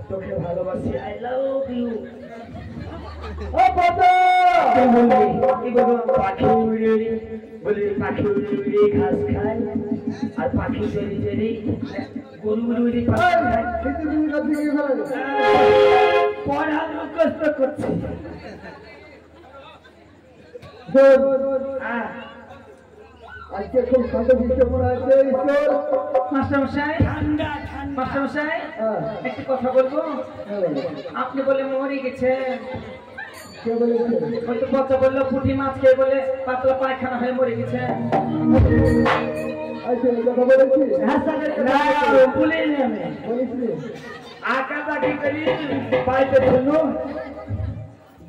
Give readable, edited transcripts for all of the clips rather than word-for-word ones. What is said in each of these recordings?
তোকে ভালোবাসি, I love you. ও বাবা কি বলবো? পাখি উড়ে বলি, পাখি উড়ে উড়ে ঘাস খায়, আর পাখি চড়ি চড়ি গরু উড়ে পাখি খায়। পড়া মুখস্থ করছি। আজকে খুব শান্ত শিষ্ট মনে আছে। মাস্টারমশাই, ঠান্ডা ঠান্ডা। মাস্টারমশাই, একটি কথা বলবো। আপনি বলে মরে গেছেন, কে বলেছে? হয়তো বাচ্চা বললো পুঁটি মাছ খেয়ে বলে পাতলা পায়খানা হয়ে মরে গেছেন। আচ্ছা এই কথা বলেছি? না বলিনি আমি। বলেছি আঁকা তাকি করি পাইতে শুনো,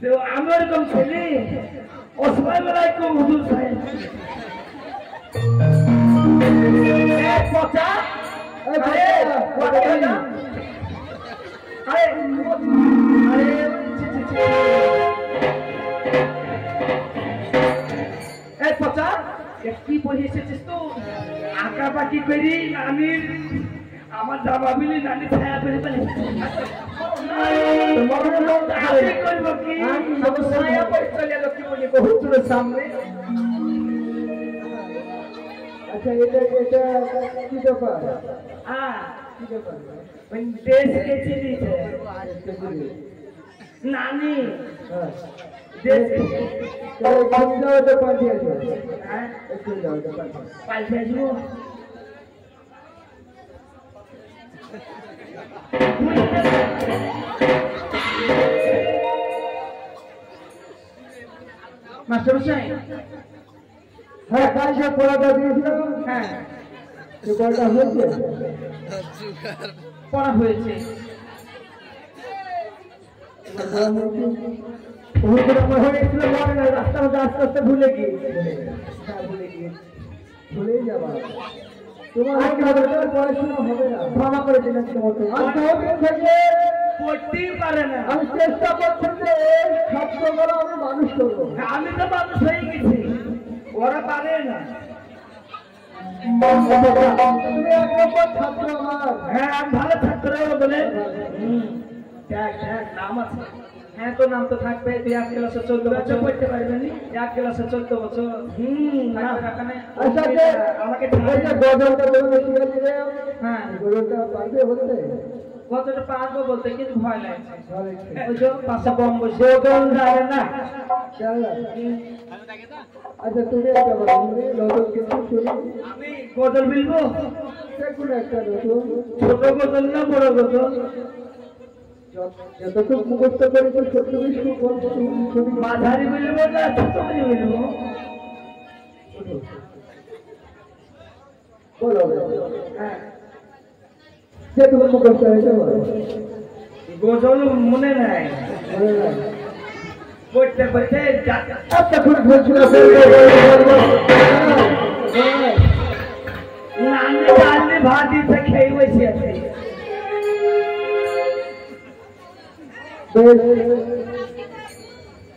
তো আমি ওরকম ছেলে ওসমান আলাইকুম হুজুর সাহেব। পচা আরে আরে আরে পচা কি পড়ে এসেছিস তো? আঁকা পাকি করি আমি আমার জামা বিলি নানি ছায়া করে ফেলে। করবো কি ছায়া পরে চলে এলো কি বলি বহুদূরের সামনে। আচ্ছা এটা এটা কি ব্যাপার? কি ব্যাপার? ওই দেশকে চিনিছে নানি, হ্যাঁ দেশকে কোন জায়গাতে পাঠিয়ে আছে? হ্যাঁ কোন জায়গাতে পাঠিয়ে? পাল্টে আসবো। মাস্টারমশাই, হ্যাঁ কালকে পড়াটা দিয়েছিলাম। হ্যাঁ যে পড়াটা হয়েছে পড়া হয়েছে। রাস্তা মধ্যে আস্তে আস্তে ভুলে গিয়েছি। ভুলেই যাবা তোমার পড়াশোনা হবে না। ক্ষমা করে দিলেন থেকে পড়তেই পারে না। আমি চেষ্টা করছি যে ছাত্রগুলো আমি মানুষ করবো। আমি তো মানুষ হয়ে গেছি, ওরা পারে না। তুমি এক নম্বর ছাত্র আমার। হ্যাঁ আমি ভালো ছাত্র বলে দেখ দেখ নাম আছে। হ্যাঁ তো নাম তো থাকবে। তুই এক ক্লাসে 14 বছর পড়তে পারবে না। এক ক্লাসে 14 বছর আচ্ছা যে আমাকে গজলটা বলে শিখেছিলে, হ্যাঁ গজলটা পারবে বলতে? কতটা পারবো বলতে কিন্তু ভয় লাগছে। ভালো ওই যে পাশে বম বসে গজল জানে না। আচ্ছা তুমি একটা বলো, তুমি নতুন কিছু শুনি। আমি গজল বলবো? দেখুন একটা নতুন ছোট গজল না বড় গজল? যতটুকু মুখস্থ করেছো সত্যি শুনি। মাঝারি বলবো না ছোট করে বলবো? বলো হ্যাঁ যেটুকু মুখস্থ হয়েছে বলো। গজল মনে নাই, মনে নাই? পড়তে পড়তে একটা করে বলছিল নানি ডালি ভাত দিতে খেয়ে বসে আছে।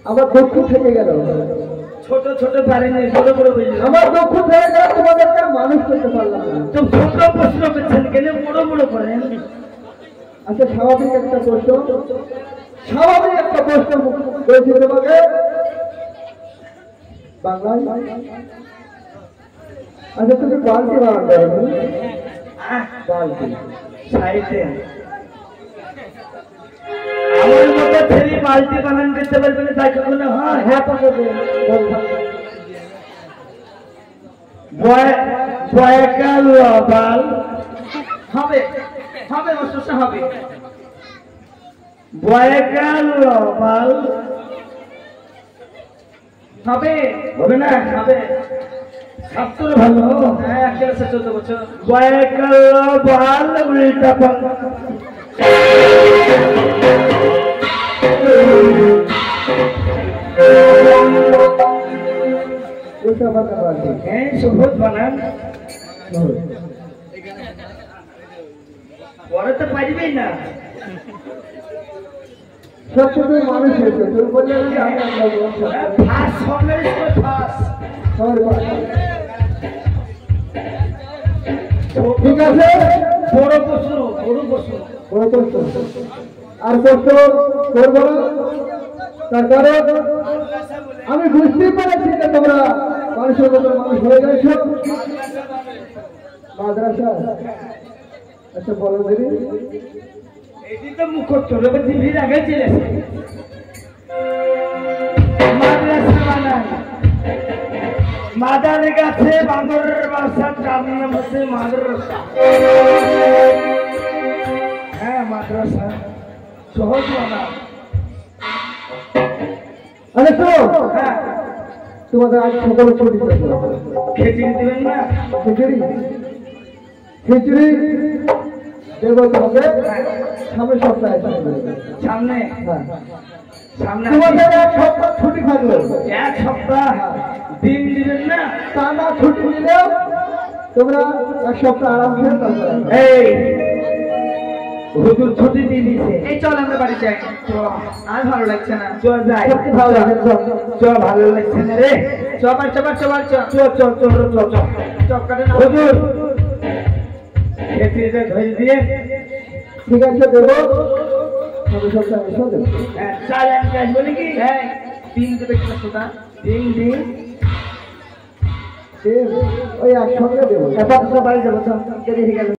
আমার দুঃখ থেকে গেল। ছোট ছোট পারেনি, বড় বড় বললো। আমার দুঃখ থেকে গেল, তোমাদেরকে মানুষ করতে পারলাম না। তো ছোট প্রশ্ন করছেন কেন, বড় বড় করেন? আচ্ছা স্বাভাবিক একটা প্রশ্ন, স্বাভাবিক একটা প্রশ্ন করেছি তোমাকে বাংলায়। আচ্ছা তুমি বালতি বানাতে পারো? বালতি সাইডে আমার মতো ছেলে বালতি বানান করতে পারবে না, তাই কখনো হয়? হ্যাঁ পারবে। বয়কাল বাল হবে হবে মাস্টারমশাই হবে। বয়কাল বাল হবে হবে না? হবে। ছাত্র ভালো। হ্যাঁ এক ক্লাসে 14 বছর। বয়কাল বাল উল্টা পাল। উল্টা পাল্টা বালতি। হ্যাঁ সহজ বানান, পরে তো পারবেই না। সব তুমি মানুষ হয়েছে, তুমি বললে যে আমি ফার্স্ট সরকারি স্কুল ফার্স্ট। ঠিক আছে বড় প্রশ্ন, বড় প্রশ্ন। কোনো প্রশ্ন আর প্রশ্ন করবো না, তার কারণ আমি বুঝতেই পারছি যে তোমরা মানুষের মতো মানুষ হয়ে গেছো। মাদ্রাসা, আচ্ছা বলো দিদি। এটি তো মুখোচ্চরবে টিভির আগে চলেছে মাদ্রাসা বানায় মাদারে গাছে বাঁদরের বাসার কামনা বসে মাদ্রাসা। হ্যাঁ মাদ্রাসা সহজ বানা। আরে তো হ্যাঁ তোমাদের আজ সকালে ছুটি ছিল, খেচিয়ে দিবেন না? খিচুড়ি খিচুড়ি দেবো তোমাকে সামনের সপ্তাহে। সামনে হ্যাঁ সামনে তোমাদের এক সপ্তাহ ছুটি থাকলো, এক সপ্তাহ দিন দিবেন না? তা না ছুটি নিলেও তোমরা এক সপ্তাহ আরাম করে তারপরে আসবে। এই হুজুর ছুটি দিয়ে দিছে। এই চল আমরা বাড়ি যাই, আর ভালো লাগছে না। চল যাই। সত্যি ভালো লাগে, চল। চল ভালো লাগছে না রে। চপার চপার চপার চল চল চল চল চল চল। চপ কাটে না হুজুর খেতে ধরে দিয়ে ঠিক আছে দেবো, সামনের সপ্তাহে এসো দেবো। চাল আনতে আসবো নাকি? হ্যাঁ তিন দেবে কিনা সোদা দিন দিন ওই একসঙ্গে দেবো। বাড়ি যাবো, দেরি হয়ে গেল।